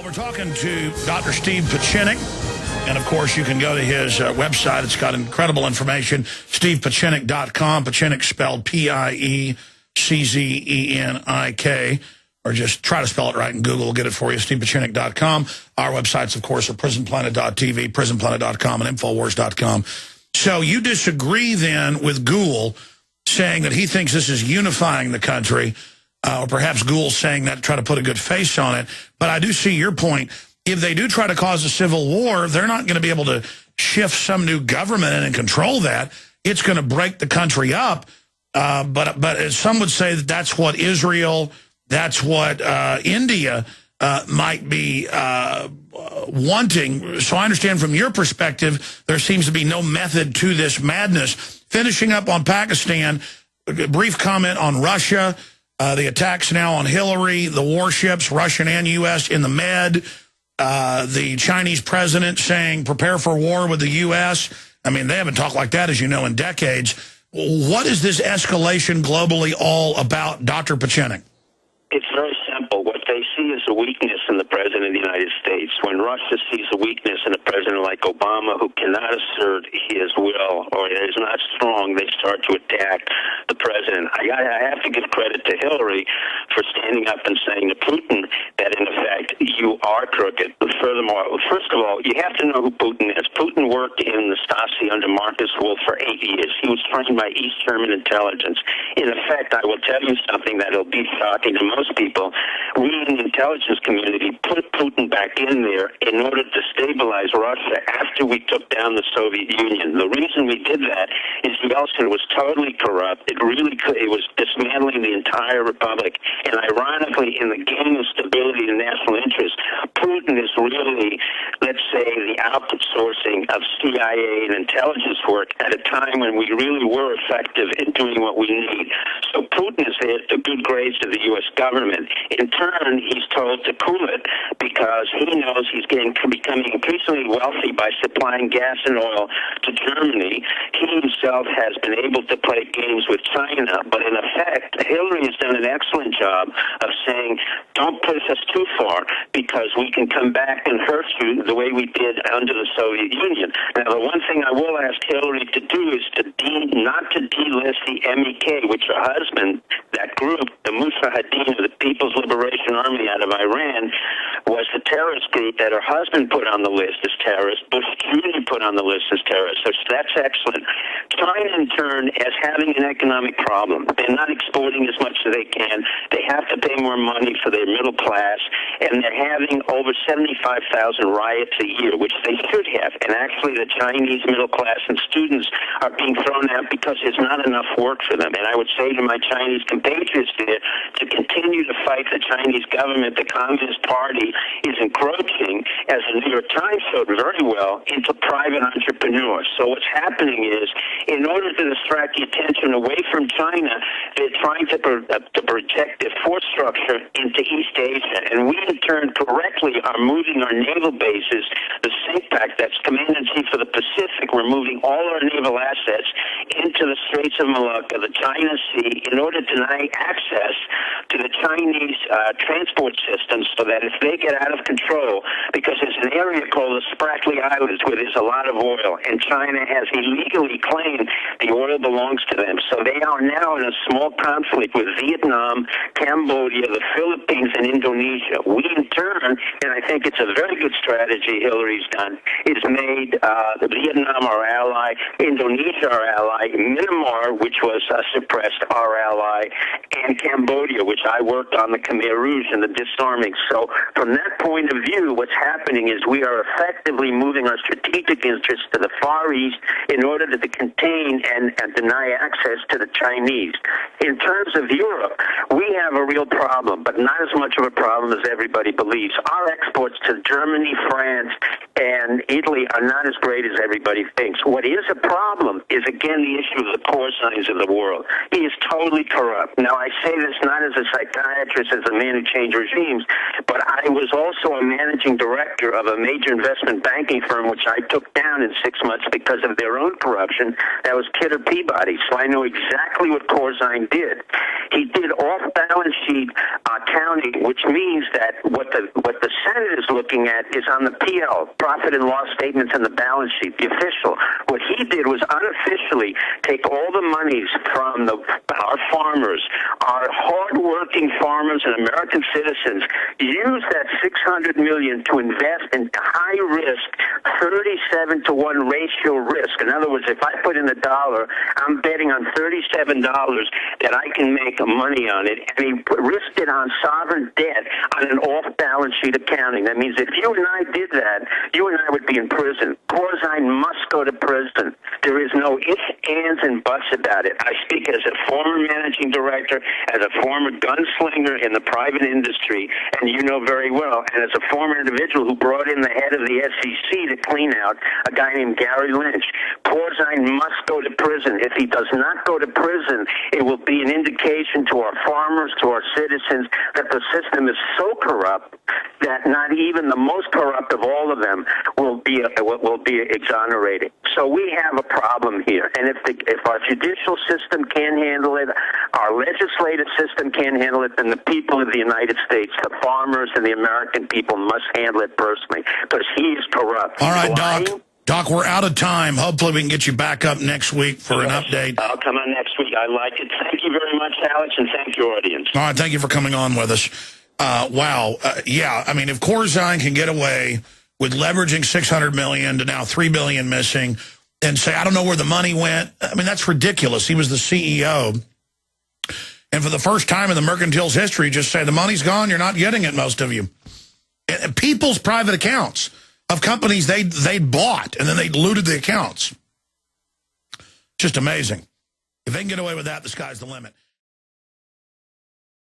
Well, we're talking to Dr. Steve Pieczenik, and of course you can go to his website. It's got incredible information, stevepieczenik.com. Pieczenik spelled P-I-E-C-Z-E-N-I-K, or just try to spell it right in Google. We'll get it for you, stevepieczenik.com. Our websites, of course, are prisonplanet.tv, prisonplanet.com, and infowars.com. So you disagree then with Gould saying that he thinks this is unifying the country, or perhaps Gould saying that to try to put a good face on it. But I do see your point. If they do try to cause a civil war, they're not going to be able to shift some new government in and control that. It's going to break the country up. But some would say that that's what Israel, that's what India might be wanting. So I understand from your perspective, there seems to be no method to this madness. Finishing up on Pakistan, a brief comment on Russia. The attacks now on Hillary, the warships, Russian and U.S. in the Med, the Chinese president saying prepare for war with the U.S. I mean, they haven't talked like that, as you know, in decades. What is this escalation globally all about, Dr. Pieczenik? It's very simple. What they see is a weakness in the President of the United States. When Russia sees a weakness in a president like Obama who cannot assert his will or is not strong, they start to attack the president. I have to give credit to Hillary for standing up and saying to Putin that, in effect, you are crooked. Furthermore, first of all, you have to know who Putin is. Putin worked in the Stasi under Marcus Wolf for 8 years. He was trained by East German intelligence. In effect, I will tell you something that will be shocking to most people. We in the intelligence community put Putin back in there in order to stabilize Russia after we took down the Soviet Union. The reason we did that is Yeltsin was totally corrupt. It was dismantling the entire republic. And ironically, in the game of stability and national interest, Putin is really, let's say, the outsourcing of CIA and intelligence work at a time when we really were effective in doing what we need. So Putin is there to good grades of the U.S. government. In turn, he's told to cool it because he knows he's becoming increasingly wealthy by supplying gas and oil to Germany. He himself has been able to play games with China, but in effect, Hillary has done an excellent job of saying, don't push us too far because we can come back and hurt you the way we did under the Soviet Union. Now, the one thing I will ask Hillary to do is not to delist the MEK, which her husband, that group, the Mujahideen of the People's Liberation Army out of Iran, was the terrorist group that her husband put on the list as terrorist. Bush Jr. put on the list as terrorist. So that's excellent. China, in turn, is having an economic problem. They're not exporting as much as they can. They have to pay more money for their middle class, and they're having over 75,000 riots a year, which they should have. And actually, the Chinese middle class and students are being thrown out because there's not enough work for them. And I would say to my Chinese compatriots there to continue to fight the Chinese government. The Communist Party is encroaching, as the New York Times showed very well, into private entrepreneurs. So what's happening is, in order to distract the attention away from China, they're trying to project their force structure into East Asia. And we, in turn, correctly are moving our naval bases, the CPAC, that's Command-in-Chief of the Pacific, we're moving all our naval assets into the Straits of Malacca, the China Sea, in order to deny access to the Chinese transport systems so that if they get out of control, because there's an area called the Spratly Islands where there's a lot of oil, and China has illegally claimed the oil belongs to them. So they are now in a small conflict with Vietnam, Cambodia, the Philippines, and Indonesia. We, in turn, and I think it's a very good strategy Hillary's done, is made Vietnam our ally, Indonesia our ally, Myanmar, which was suppressed, our ally, and Cambodia, which I worked on the Khmer Rouge and the disarming. So from that point of view, what's happening is we are effectively moving our strategic interests to the Far East in order to contain and deny access to the Chinese. In terms of Europe, we have a real problem, but not as much of a problem as everybody believes. Our exports to Germany, France, and Italy are not as great as everybody thinks. What is a problem is, again, the issue of the porcines of the world. He is totally corrupt. Now, I say this not as a psychiatrist, as a man who changed regimes, but I was also a managing director of a major investment banking firm, which I took down in 6 months because of their own corruption. That was Kidder Peabody. So I know exactly what Corzine did. He did off-balance sheet accounting, which means that what the Senate is looking at is on the PL, profit and loss statements, and the balance sheet, the official. What he did was unofficially take all the monies from our farmers, our hardworking farmers and American citizens, use that $600 million to invest in high-risk, 37-to-1 ratio risk. In other words, if I put in $1, I'm betting on $37 that I can make money on it, and he risked it on sovereign debt on an off-balance sheet accounting. That means if you and I did that, you and I would be in prison. Corzine must go to prison. There is no ifs, ands, and buts about it. I speak as a former managing director, as a former gunslinger in the private industry, and you know very well, and as a former individual who brought in the head of the SEC to clean out a guy named Gary Lynch. Corzine must go to prison. If he does not go to prison, it will be an indication to our farmers, to our citizens, that the system is so corrupt that not even the most corrupt of all of them will be exonerated. So we have a problem here. And if our judicial system can't handle it, our legislative system can't handle it, then the people of the United States, the farmers and the American people, must handle it personally, because he is corrupt. All right, Doc. Doc, we're out of time. Hopefully we can get you back up next week for an update. I'll come on next week. I like it. Thank you very much, Alex, and thank your audience. All right, thank you for coming on with us. Wow. Yeah, I mean, if Corzine can get away with leveraging $600 million to now $3 billion missing and say, I don't know where the money went, I mean, that's ridiculous. He was the CEO. And for the first time in the mercantile's history, just say, the money's gone, you're not getting it, most of you. And people's private accounts of companies they'd bought, and then they looted the accounts. Just amazing. If they can get away with that, the sky's the limit.